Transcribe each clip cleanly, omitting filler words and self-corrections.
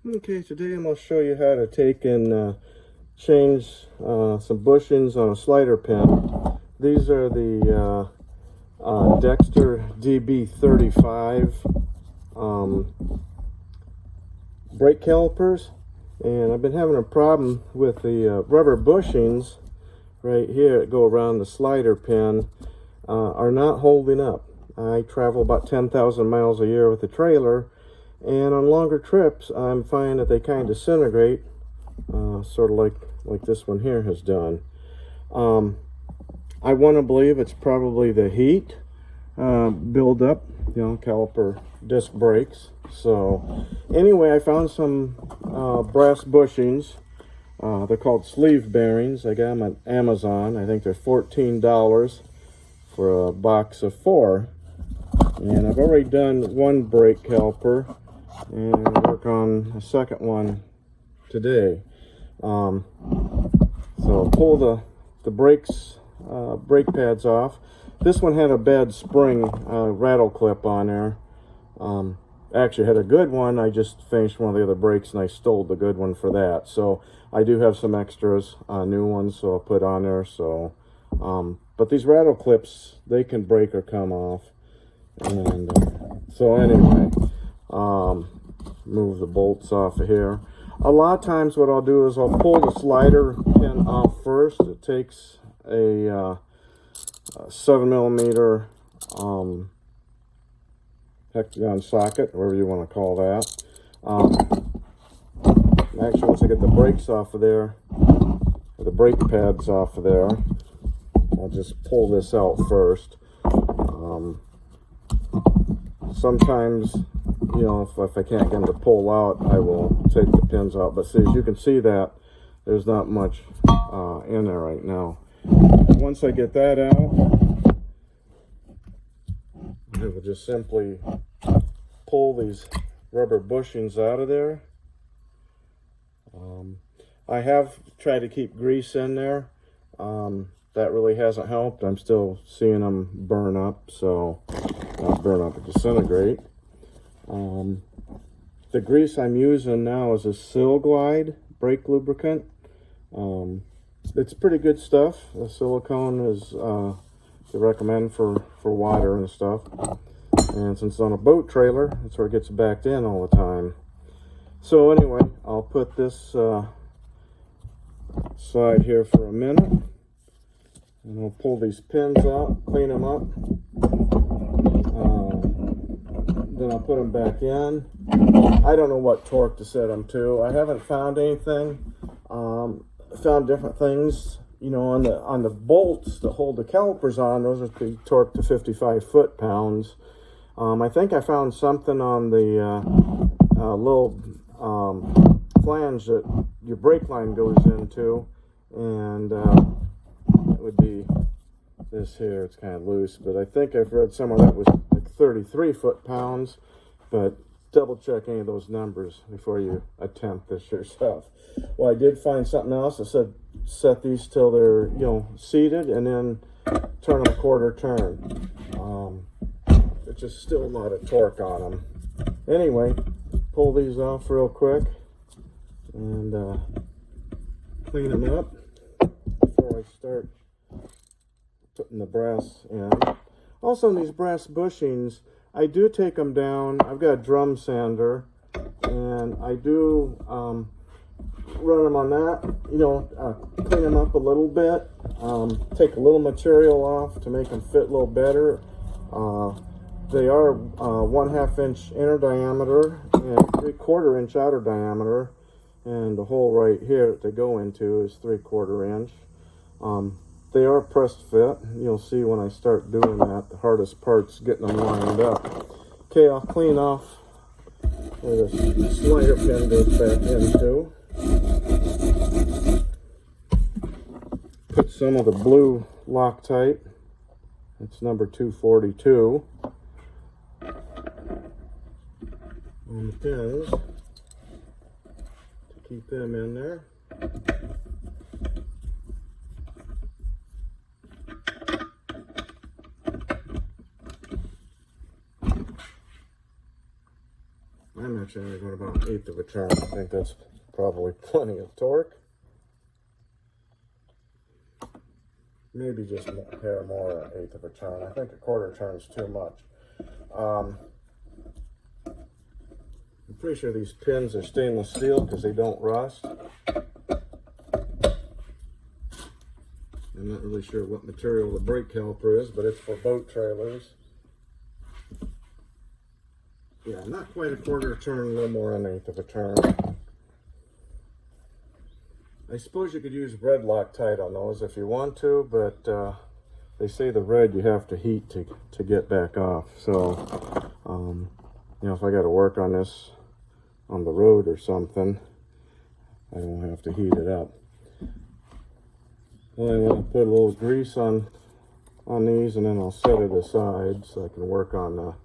Okay, today I'm going to show you how to take and change some bushings on a slider pin. These are the Dexter DB-35 brake calipers, and I've been having a problem with the rubber bushings right here that go around the slider pin are not holding up. I travel about 10,000 miles a year with the trailer, and on longer trips I'm finding that they kind of disintegrate, sort of like this one here has done. I want to believe it's probably the heat build up, caliper disc brakes. So anyway, I found some brass bushings. They're called sleeve bearings. I got them on Amazon. I think they're $14 for a box of 4. And I've already done one brake caliper, and I'll work on a second one today. So pull the brakes, brake pads off. This one had a bad spring rattle clip on there. Actually had a good one. I just finished one of the other brakes and I stole the good one for that. So I do have some extras, new ones, so I'll put on there. So, but these rattle clips, they can break or come off. And so anyway, move the bolts off of here. A lot of times what I'll do is I'll pull the slider pin off first. It takes a 7mm hexagon socket, whatever you want to call that. Actually, once I get the brakes off of there, or the brake pads off of there, I'll just pull this out first. Sometimes, if I can't get them to pull out, I will take the pins out. But see, as you can see that there's not much in there right now. Once I get that out, I will just simply pull these rubber bushings out of there. I have tried to keep grease in there. That really hasn't helped. I'm still seeing them burn up, so not burn up, but disintegrate. The grease I'm using now is a Sil Glide brake lubricant. It's pretty good stuff. The silicone is to recommend for water and stuff. And since it's on a boat trailer, that's where it gets backed in all the time. So anyway, I'll put this side here for a minute. And I'll pull these pins out, clean them up. Then I'll put them back in. I don't know what torque to set them to. I haven't found anything. Found different things, on the bolts that hold the calipers on. Those are torqued to 55 foot-pounds. I think I found something on the little flange that your brake line goes into, and it would be this here. It's kind of loose, but I think I've read somewhere that was like 33 foot-pounds. But double check any of those numbers before you attempt this yourself. Well, I did find something else that said set these till they're seated, and then turn them a quarter turn. It's just still a lot of torque on them. Anyway, pull these off real quick and clean them up before I start putting the brass in. Also, in these brass bushings, I do take them down. I've got a drum sander, and I do run them on that, clean them up a little bit, take a little material off to make them fit a little better. They are 1/2 inch inner diameter and 3/4 inch outer diameter, and the hole right here that they go into is 3/4 inch. They are pressed fit. You'll see when I start doing that, the hardest part's getting them lined up. Okay, I'll clean off where the slider pin goes back into. Put some of the blue Loctite. It's number 242 on the pins to keep them in there. I'm Actually, I'm going about 1/8 of a turn. I think that's probably plenty of torque. Maybe just a hair more than 1/8 of a turn. I think a 1/4 turn is too much. I'm pretty sure these pins are stainless steel because they don't rust. I'm not really sure what material the brake caliper is, but it's for boat trailers. Yeah, not quite a 1/4 turn, a little more than 1/8 of a turn. I suppose you could use red Loctite on those if you want to, but they say the red you have to heat to get back off. So, you know, if I got to work on this on the road or something, I don't have to heat it up. Well, I want to put a little grease on these, and then I'll set it aside so I can work on the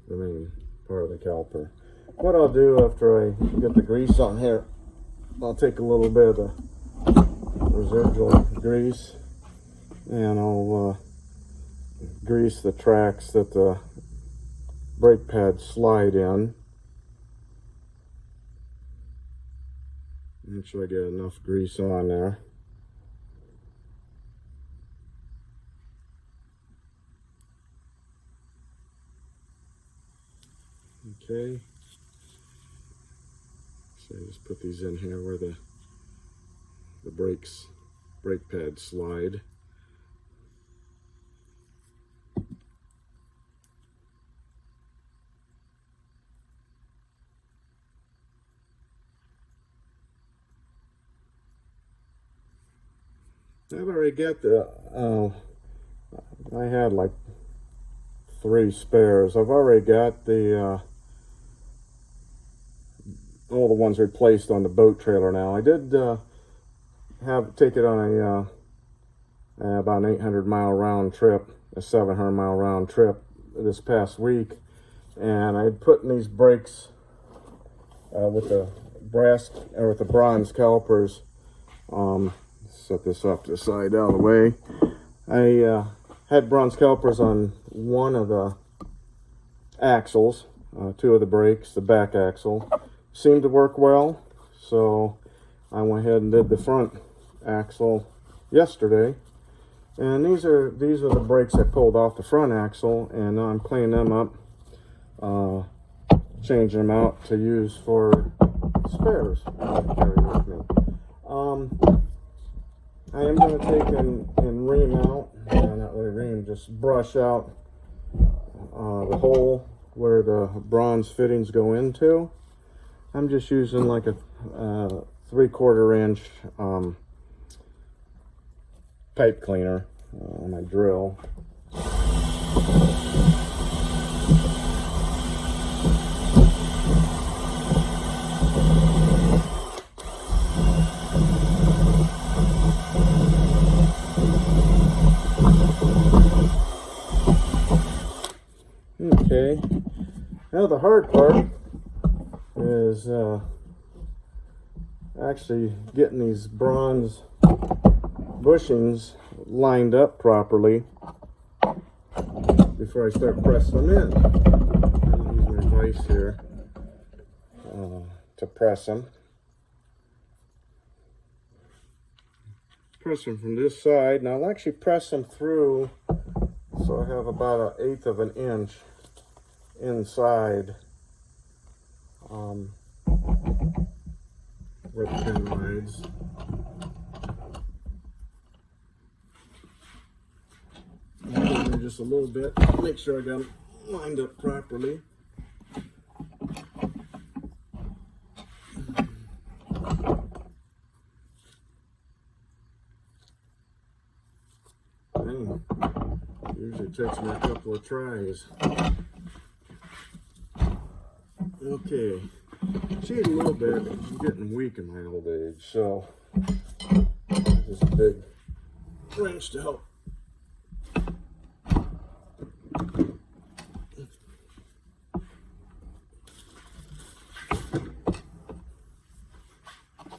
main part of the caliper. What I'll do after I get the grease on here, I'll take a little bit of the residual grease and I'll grease the tracks that the brake pads slide in. Make sure I get enough grease on there. Okay. So I just put these in here where the brake pads slide. I've already got I had like 3 spares. I've already got all the ones replaced on the boat trailer now. I did take it on about an 800-mile round trip, a 700-mile round trip this past week, and I'd put in these brakes with the bronze calipers. Set this off to the side out of the way. I had bronze calipers on one of the axles, 2 of the brakes, the back axle. Seemed to work well, so I went ahead and did the front axle yesterday. And these are the brakes I pulled off the front axle, and now I'm cleaning them up, changing them out to use for spares to carry with me. I am going to take and ream out, not really ream, just brush out the hole where the bronze fittings go into. I'm just using like a 3/4 inch pipe cleaner on my drill. Okay, now the hard part is actually getting these bronze bushings lined up properly before I start pressing them in. I'm using my vise here to press them. Press them from this side. Now I'll actually press them through so I have about 1/8 of an inch inside where the pin rides. Just a little bit, make sure I got them lined up properly. Usually takes me a couple of tries. Okay, cheat a little bit. I'm getting weak in my old age, so this big wrench to help.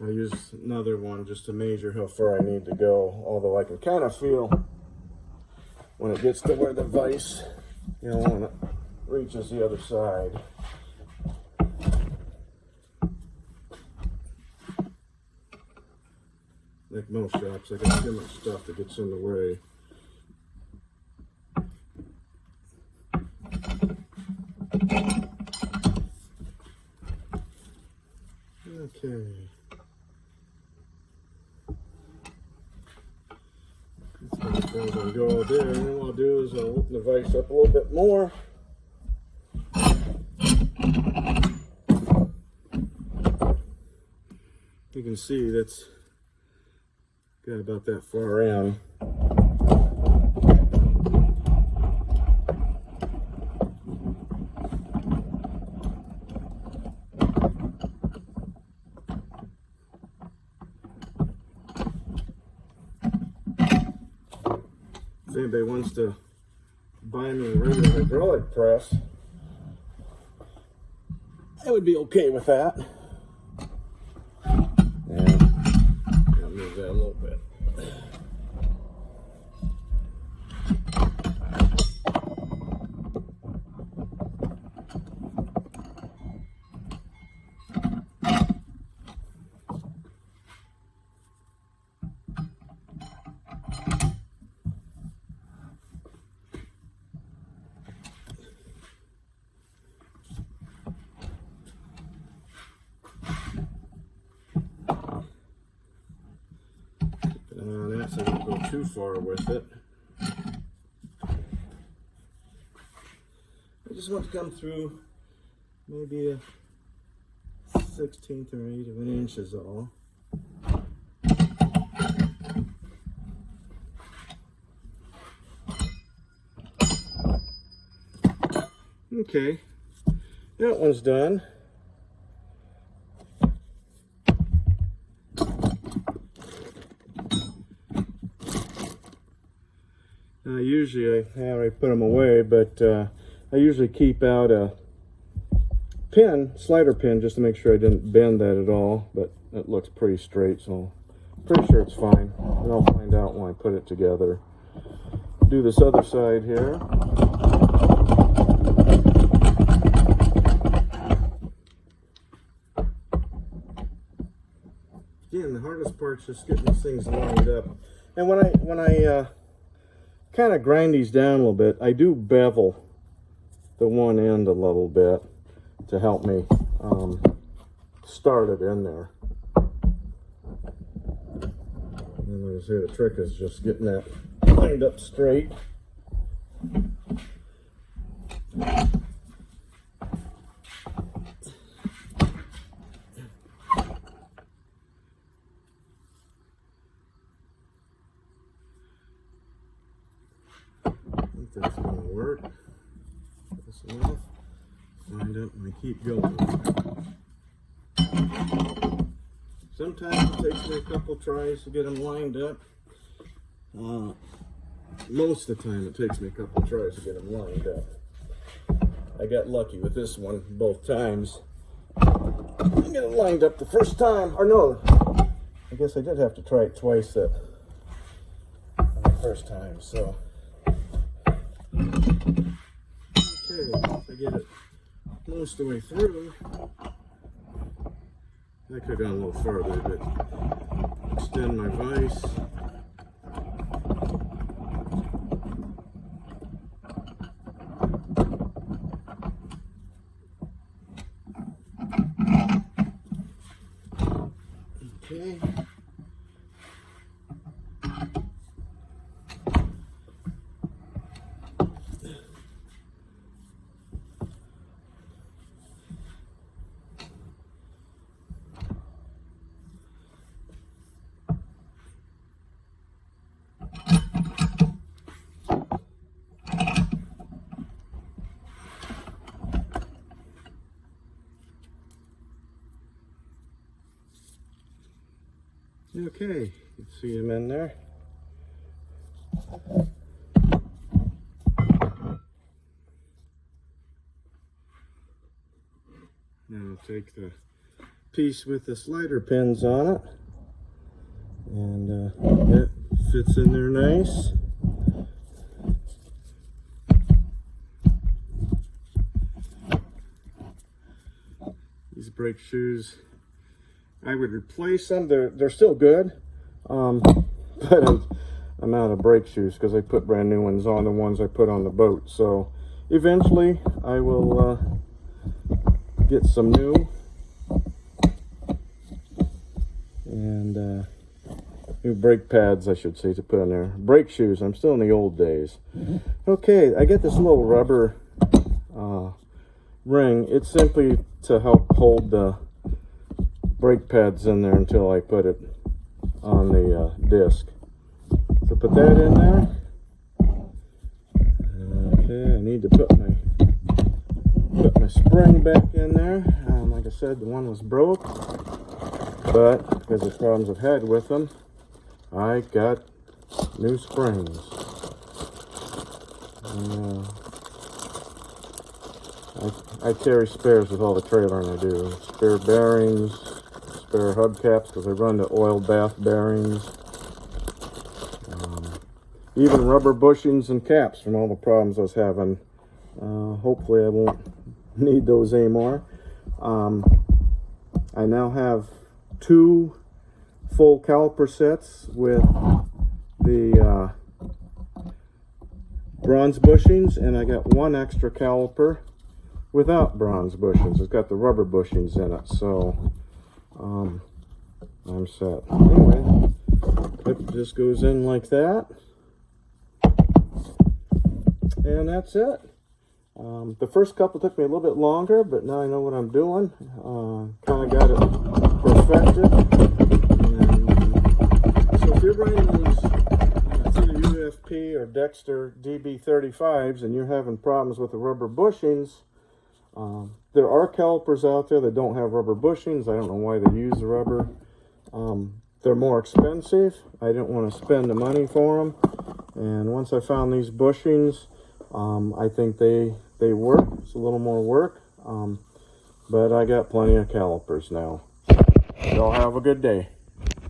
I'll use another one just to measure how far I need to go, although I can kind of feel when it gets to where the vise, you know, reaches the other side. Like most shops, I got too much stuff that gets in the way. Okay. That's as far as I'll go there. And then what I'll do is I'll open the vise up a little bit more. You can see that's got about that far in. If anybody wants to buy me a regular hydraulic press, I would be okay with that. I'll move that a little bit. So I don't go too far with it. I just want to come through maybe a 1/16 or 1/8 of an inch is all. Okay, that one's done. Usually I already put them away, but I usually keep out a pin, slider pin, just to make sure I didn't bend that at all, but it looks pretty straight, so I'm pretty sure it's fine. And I'll find out when I put it together. Do this other side here. Again, the hardest part's just getting these things lined up. And when I kind of grind these down a little bit, I do bevel the one end a little bit to help me start it in there. And like I say, the trick is just getting that lined up straight. That's going to work. This enough. Wind up and we keep going. Sometimes it takes me a couple tries to get them lined up. Most of the time it takes me a couple tries to get them lined up. I got lucky with this one both times. I get it lined up the first time, or no, I guess I did have to try it twice the first time, so. Okay, once I get it most of the way through, I could have gone a little farther, but extend my vise. Okay. Okay, you can see them in there. Now I'll take the piece with the slider pins on it, and it fits in there nice. brake shoes. I would replace them. They're still good, but I'm out of brake shoes because I put brand new ones on the ones I put on the boat. So eventually I will get some new and new brake pads, I should say, to put on there. Brake shoes. I'm still in the old days. Okay, I get this little rubber ring. It's simply to help hold the brake pads in there until I put it on the disc. So put that in there. Okay, I need to put my spring back in there. Like I said, the one was broke, but because of problems I've had with them, I got new springs. I carry spares with all the trailering I do. Spare bearings, spare hubcaps because I run the oil bath bearings. Even rubber bushings and caps from all the problems I was having. Hopefully I won't need those anymore. I now have 2 full caliper sets with the bronze bushings, and I got 1 extra caliper without bronze bushings. It's got the rubber bushings in it, so I'm set. Anyway, it just goes in like that, and that's it. The first couple took me a little bit longer, but now I know what I'm doing. Kind of got it perfected. And so if you're running these either UFP or Dexter DB-35s and you're having problems with the rubber bushings, there are calipers out there that don't have rubber bushings. I don't know why they use the rubber. They're more expensive. I didn't want to spend the money for them. And once I found these bushings, I think they work. It's a little more work, but I got plenty of calipers now. Y'all have a good day.